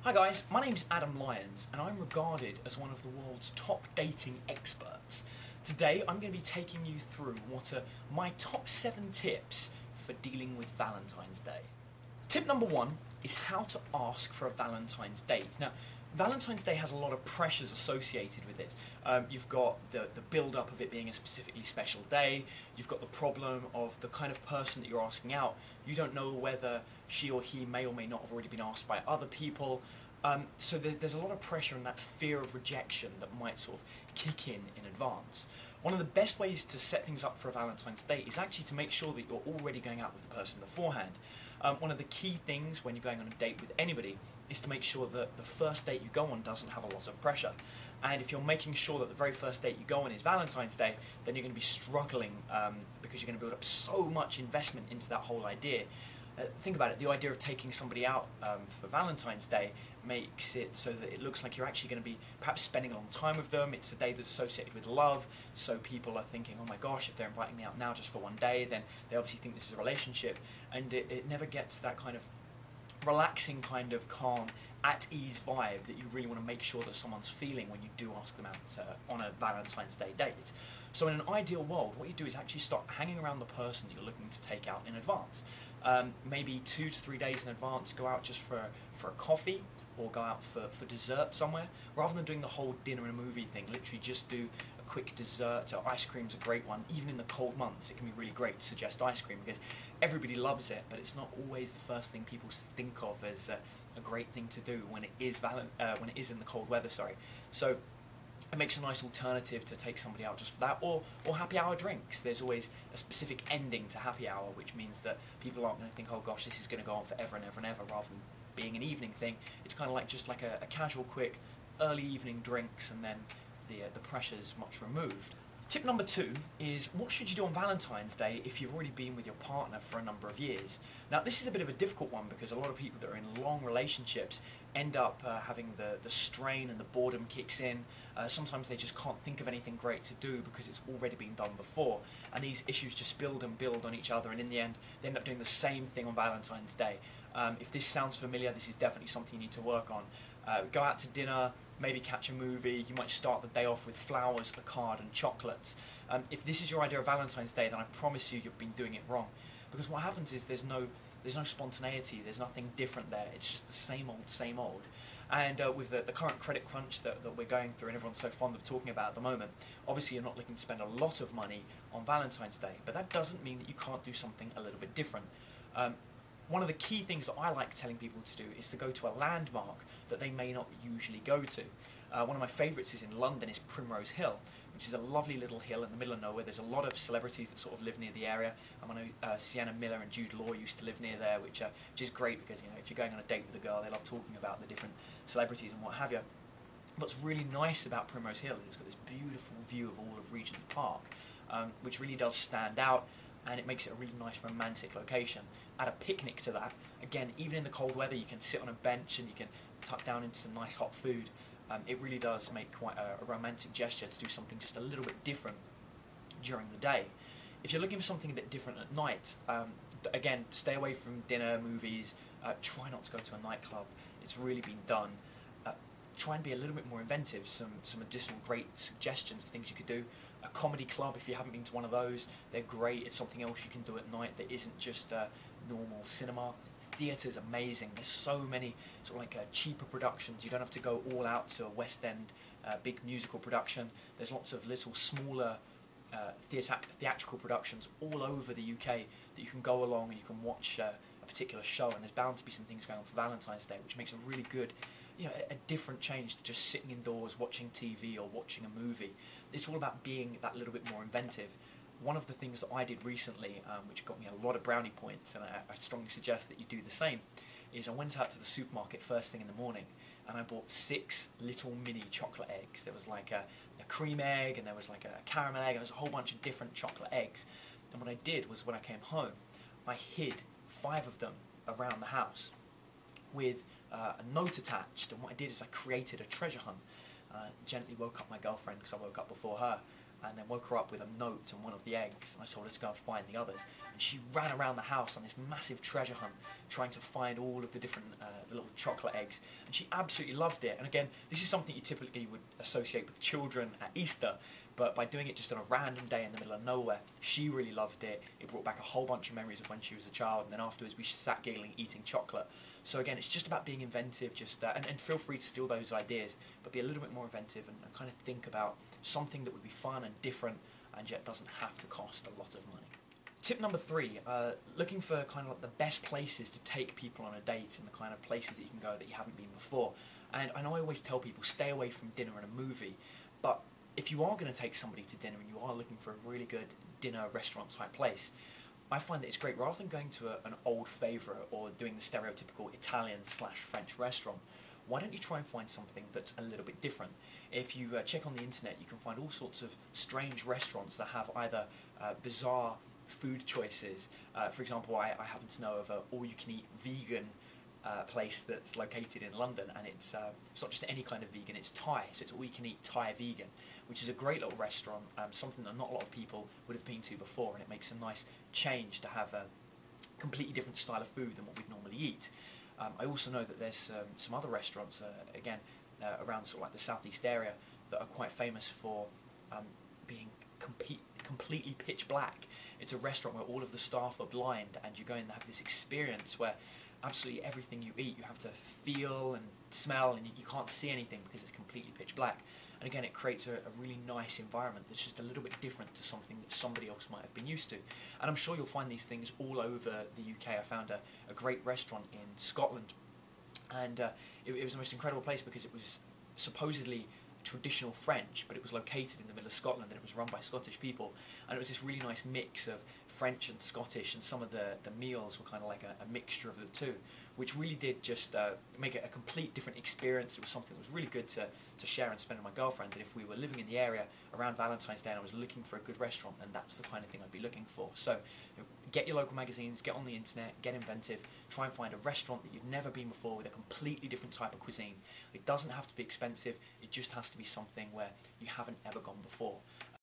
Hi guys, my name's Adam Lyons and I'm regarded as one of the world's top dating experts. Today I'm going to be taking you through what are my top 7 tips for dealing with Valentine's Day. Tip number 1 is how to ask for a Valentine's date. Now, Valentine's Day has a lot of pressures associated with it. You've got the build-up of it being a specifically special day. You've got the problem of the kind of person that you're asking out. You don't know whether she or he may or may not have already been asked by other people. So there's a lot of pressure and that fear of rejection that might sort of kick in advance. One of the best ways to set things up for a Valentine's date is actually to make sure that you're already going out with the person beforehand. One of the key things when you're going on a date with anybody is to make sure that the first date you go on doesn't have a lot of pressure. And if you're making sure that the very first date you go on is Valentine's Day, then you're going to be struggling because you're going to build up so much investment into that whole idea. Think about it, the idea of taking somebody out for Valentine's Day makes it so that it looks like you're actually going to be perhaps spending a long time with them. It's a day that's associated with love, so people are thinking, oh my gosh, if they're inviting me out now just for one day, then they obviously think this is a relationship, and it never gets that kind of relaxing, kind of calm, at ease vibe that you really want to make sure that someone's feeling when you do ask them out on a Valentine's Day date. So in an ideal world, what you do is actually start hanging around the person that you're looking to take out in advance. Maybe 2 to 3 days in advance, go out just for a coffee, or go out for dessert somewhere, rather than doing the whole dinner and a movie thing. Literally just do a quick dessert. So ice cream's a great one. Even in the cold months, it can be really great to suggest ice cream because everybody loves it, but it's not always the first thing people think of as a great thing to do when it is in the cold weather. So it makes a nice alternative to take somebody out just for that, or happy hour drinks. There's always a specific ending to happy hour, which means that people aren't going to think, oh gosh, this is going to go on forever and ever and ever, rather than being an evening thing. It's kind of like just like a casual, quick, early evening drinks, and then the pressure's much removed. Tip number 2 is, what should you do on Valentine's Day if you've already been with your partner for a number of years? Now, this is a bit of a difficult one because a lot of people that are in long relationships end up having the strain and the boredom kicks in. Sometimes they just can't think of anything great to do because it's already been done before, and these issues just build and build on each other, and in the end they end up doing the same thing on Valentine's Day. If this sounds familiar, this is definitely something you need to work on. Go out to dinner, maybe catch a movie. You might start the day off with flowers, a card and chocolates. If this is your idea of Valentine's Day, then I promise you've been doing it wrong, because what happens is there's no spontaneity, there's nothing different there. It's just the same old. And with the current credit crunch that we're going through and everyone's so fond of talking about at the moment, obviously you're not looking to spend a lot of money on Valentine's Day, but that doesn't mean that you can't do something a little bit different. One of the key things that I like telling people to do is to go to a landmark that they may not usually go to. One of my favourites is in London, is Primrose Hill, which is a lovely little hill in the middle of nowhere. There's a lot of celebrities that sort of live near the area. I know Sienna Miller and Jude Law used to live near there, which is great because, you know, if you're going on a date with a girl, they love talking about the different celebrities and what have you. What's really nice about Primrose Hill is it's got this beautiful view of all of Regent Park, which really does stand out, and it makes it a really nice romantic location. Add a picnic to that. Again, even in the cold weather, you can sit on a bench and you can tuck down into some nice hot food. It really does make quite a romantic gesture to do something just a little bit different during the day. If you're looking for something a bit different at night, again, stay away from dinner, movies. Try not to go to a nightclub. It's really been done. Try and be a little bit more inventive. Some additional great suggestions of things you could do. A comedy club, if you haven't been to one of those, they're great. It's something else you can do at night that isn't just normal cinema. Theatre's amazing. There's so many sort of like cheaper productions. You don't have to go all out to a West End big musical production. There's lots of little smaller theatrical productions all over the UK that you can go along and you can watch a particular show, and there's bound to be some things going on for Valentine's Day, which makes a really good, you know, a different change to just sitting indoors watching TV or watching a movie. It's all about being that little bit more inventive. One of the things that I did recently, which got me a lot of brownie points, and I strongly suggest that you do the same, is I went out to the supermarket first thing in the morning and I bought 6 little mini chocolate eggs. There was like a cream egg, and there was like a caramel egg, and there was a whole bunch of different chocolate eggs. And what I did was, when I came home, I hid 5 of them around the house with a note attached, and what I did is I created a treasure hunt. Gently woke up my girlfriend, because I woke up before her, and then woke her up with a note and one of the eggs, and I told her to go and find the others. And she ran around the house on this massive treasure hunt, trying to find all of the different the little chocolate eggs, and she absolutely loved it. And again, this is something you typically would associate with children at Easter, but by doing it just on a random day in the middle of nowhere, she really loved it. It brought back a whole bunch of memories of when she was a child, and then afterwards we sat giggling, eating chocolate. So again, it's just about being inventive, and feel free to steal those ideas, but be a little bit more inventive and kind of think about something that would be fun and different and yet doesn't have to cost a lot of money. Tip number 3, looking for kind of like the best places to take people on a date and the kind of places that you can go that you haven't been before. And I know I always tell people, stay away from dinner and a movie, but if you are going to take somebody to dinner and you are looking for a really good dinner restaurant type place, I find that it's great, rather than going to an old favourite or doing the stereotypical Italian/French restaurant, why don't you try and find something that's a little bit different? If you check on the internet, you can find all sorts of strange restaurants that have either bizarre food choices. For example, I happen to know of an all-you-can-eat vegan place that's located in London, and it's not just any kind of vegan, it's Thai, so it's all-you-can-eat Thai vegan, which is a great little restaurant, something that not a lot of people would have been to before, and it makes a nice change to have a completely different style of food than what we'd normally eat. I also know that there's some other restaurants, again, around sort of like the southeast area, that are quite famous for being completely pitch black. It's a restaurant where all of the staff are blind, and you go in and have this experience where absolutely everything you eat you have to feel and smell, and you can't see anything because it's completely pitch black. And again, it creates a really nice environment that's just a little bit different to something that somebody else might have been used to. And I'm sure you'll find these things all over the UK. I found a great restaurant in Scotland, and it was the most incredible place because it was supposedly traditional French, but it was located in the middle of Scotland, and it was run by Scottish people, and it was this really nice mix of French and Scottish, and some of the meals were kind of like a mixture of the two, which really did just make it a complete different experience. It was something that was really good to share and spend with my girlfriend, and if we were living in the area around Valentine's Day and I was looking for a good restaurant, then that's the kind of thing I'd be looking for. So get your local magazines, get on the internet, get inventive, try and find a restaurant that you've never been before with a completely different type of cuisine. It doesn't have to be expensive, it just has to be something where you haven't ever gone before.